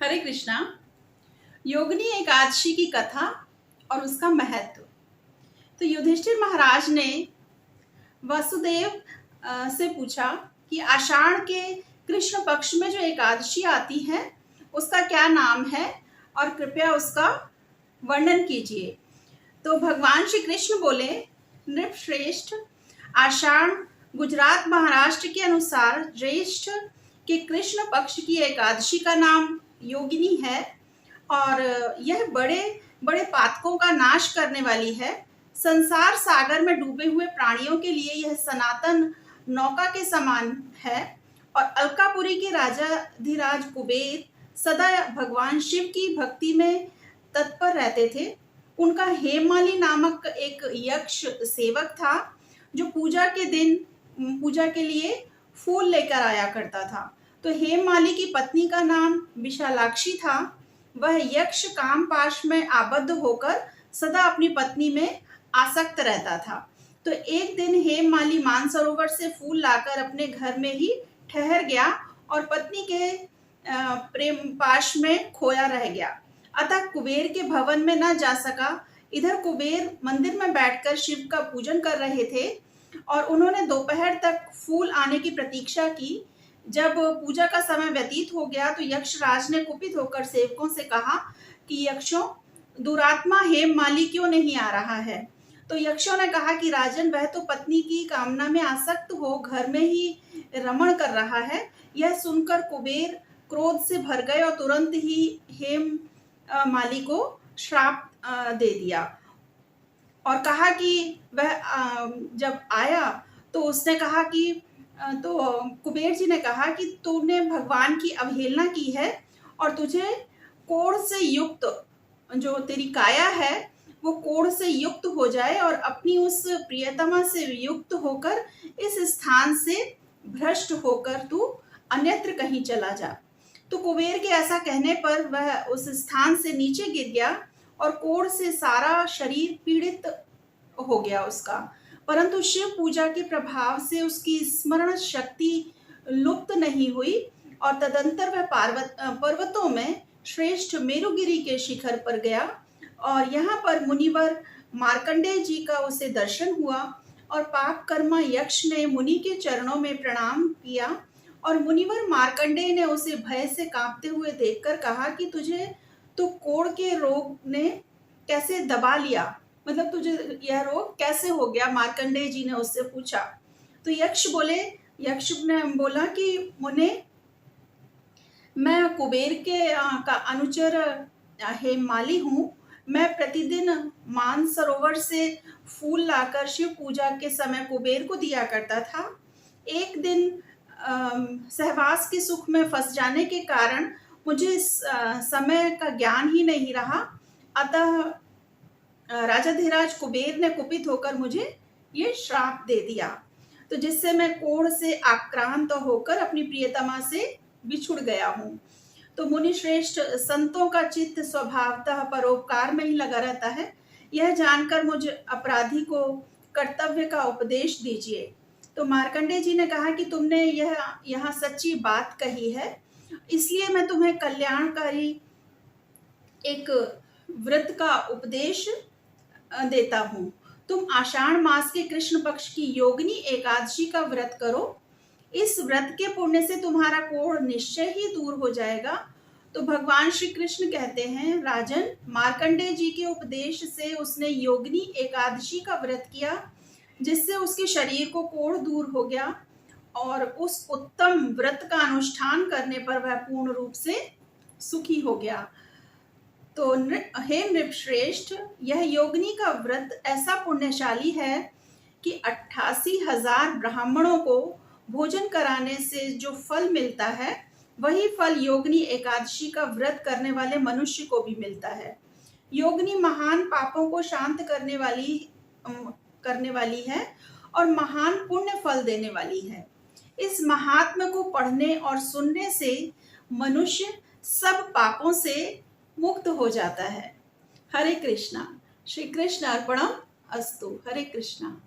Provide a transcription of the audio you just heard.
हरे कृष्णा। योगिनी एकादशी की कथा और उसका महत्व। तो युधिष्ठिर महाराज ने वसुदेव से पूछा कि आषाढ़ के कृष्ण पक्ष में जो एकादशी आती है उसका क्या नाम है और कृपया उसका वर्णन कीजिए। तो भगवान श्री कृष्ण बोले, नृपश्रेष्ठ, आषाढ़ गुजरात महाराष्ट्र के अनुसार ज्येष्ठ के कृष्ण पक्ष की एकादशी का नाम योगिनी है और यह बड़े बड़े पातकों का नाश करने वाली है। संसार सागर में डूबे हुए प्राणियों के लिए यह सनातन नौका के समान है। और अलकापुरी के राजाधिराज कुबेर सदा भगवान शिव की भक्ति में तत्पर रहते थे। उनका हेममाली नामक एक यक्ष सेवक था जो पूजा के दिन पूजा के लिए फूल लेकर आया करता था। तो हेममाली की पत्नी का नाम विशालाक्षी था। वह यक्ष कामपाश में आबद्ध होकर सदा अपनी पत्नी में आसक्त रहता था। तो एक दिन हेममाली मानसरोवर से फूल लाकर अपने घर में ही ठहर गया और पत्नी के प्रेम पाश में खोया रह गया। अतः कुबेर के भवन में न जा सका। इधर कुबेर मंदिर में बैठकर शिव का पूजन कर रहे थे और उन्होंने दोपहर तक फूल आने की प्रतीक्षा की। जब पूजा का समय व्यतीत हो गया तो यक्षराज ने कुपित होकर सेवकों से कहा कि यक्षों, दुरात्मा हेममाली क्यों नहीं आ रहा है। तो यक्षों ने कहा कि राजन, वह तो पत्नी की कामना में आसक्त हो घर में ही रमण कर रहा है। यह सुनकर कुबेर क्रोध से भर गए और तुरंत ही हेम माली को श्राप दे दिया और कहा कि वह जब आया तो उसने कहा कि तो कुबेर जी ने कहा कि तूने भगवान की अवहेलना की है और तुझे कोढ़ से युक्त, जो तेरी काया है वो कोढ़ से युक्त हो जाए और अपनी उस प्रियतमा से युक्त होकर इस स्थान से भ्रष्ट होकर तू अन्यत्र कहीं चला जा। तो कुबेर के ऐसा कहने पर वह उस स्थान से नीचे गिर गया और कोढ़ से सारा शरीर पीड़ित हो गया उसका। परंतु शिव पूजा के प्रभाव से उसकी स्मरण शक्ति लुप्त नहीं हुई और तदंतर वह पर्वतों में श्रेष्ठ मेरुगिरी के शिखर पर गया और यहाँ पर मुनिवर मार्कंडेय जी का उसे दर्शन हुआ और पाप कर्मा यक्ष ने मुनि के चरणों में प्रणाम किया और मुनिवर मार्कंडेय ने उसे भय से कांपते हुए देखकर कहा कि तुझे तो कोढ़ के रोग ने कैसे दबा लिया, मतलब तुझे यह रोग कैसे हो गया। मार्कंडेय जी ने उससे पूछा। तो यक्ष ने बोला कि मुने, मैं कुबेर के का अनुचर हेममाली हूँ। मैं प्रतिदिन मानसरोवर से फूल लाकर शिव पूजा के समय कुबेर को दिया करता था। एक दिन सहवास के सुख में फंस जाने के कारण मुझे समय का ज्ञान ही नहीं रहा। अतः राजाधिराज कुबेर ने कुपित होकर मुझे ये श्राप दे दिया, तो जिससे मैं कोढ़ से आक्रांत होकर अपनी प्रियतमा से बिछुड़ गया हूँ। तो मुनि श्रेष्ठ, संतों का चित्त स्वभावतः परोपकार में ही लगा रहता है। यह जानकर मुझे अपराधी को कर्तव्य का उपदेश दीजिए। तो मार्कंडेय जी ने कहा कि तुमने यह यहाँ सच्ची बात कही है, इसलिए मैं तुम्हें कल्याणकारी एक व्रत का उपदेश देता हूँ। तुम आषाढ़ मास के कृष्ण पक्ष की योगिनी एकादशी का व्रत करो। इस व्रत के पुण्य से तुम्हारा कोढ़ निश्चय ही दूर हो जाएगा। तो भगवान श्री कृष्ण कहते हैं, राजन, मार्कंडेय जी के उपदेश से उसने योगिनी एकादशी का व्रत किया जिससे उसके शरीर को कोढ़ दूर हो गया और उस उत्तम व्रत का अनुष्ठान करने पर वह पूर्ण रूप से सुखी हो गया। तो हे नृपश्रेष्ठ, यह योगिनी का व्रत ऐसा पुण्यशाली है कि 88,000 ब्राह्मणों को भोजन कराने से जो फल मिलता है वही फल योगिनी एकादशी का व्रत करने वाले मनुष्य को भी मिलता है। योगिनी महान पापों को शांत करने वाली है और महान पुण्य फल देने वाली है। इस महात्म्य को पढ़ने और सुनने से मनुष्य सब पापों से मुक्त हो जाता है। हरे कृष्णा। श्री कृष्ण अर्पणम अस्तु। हरे कृष्णा।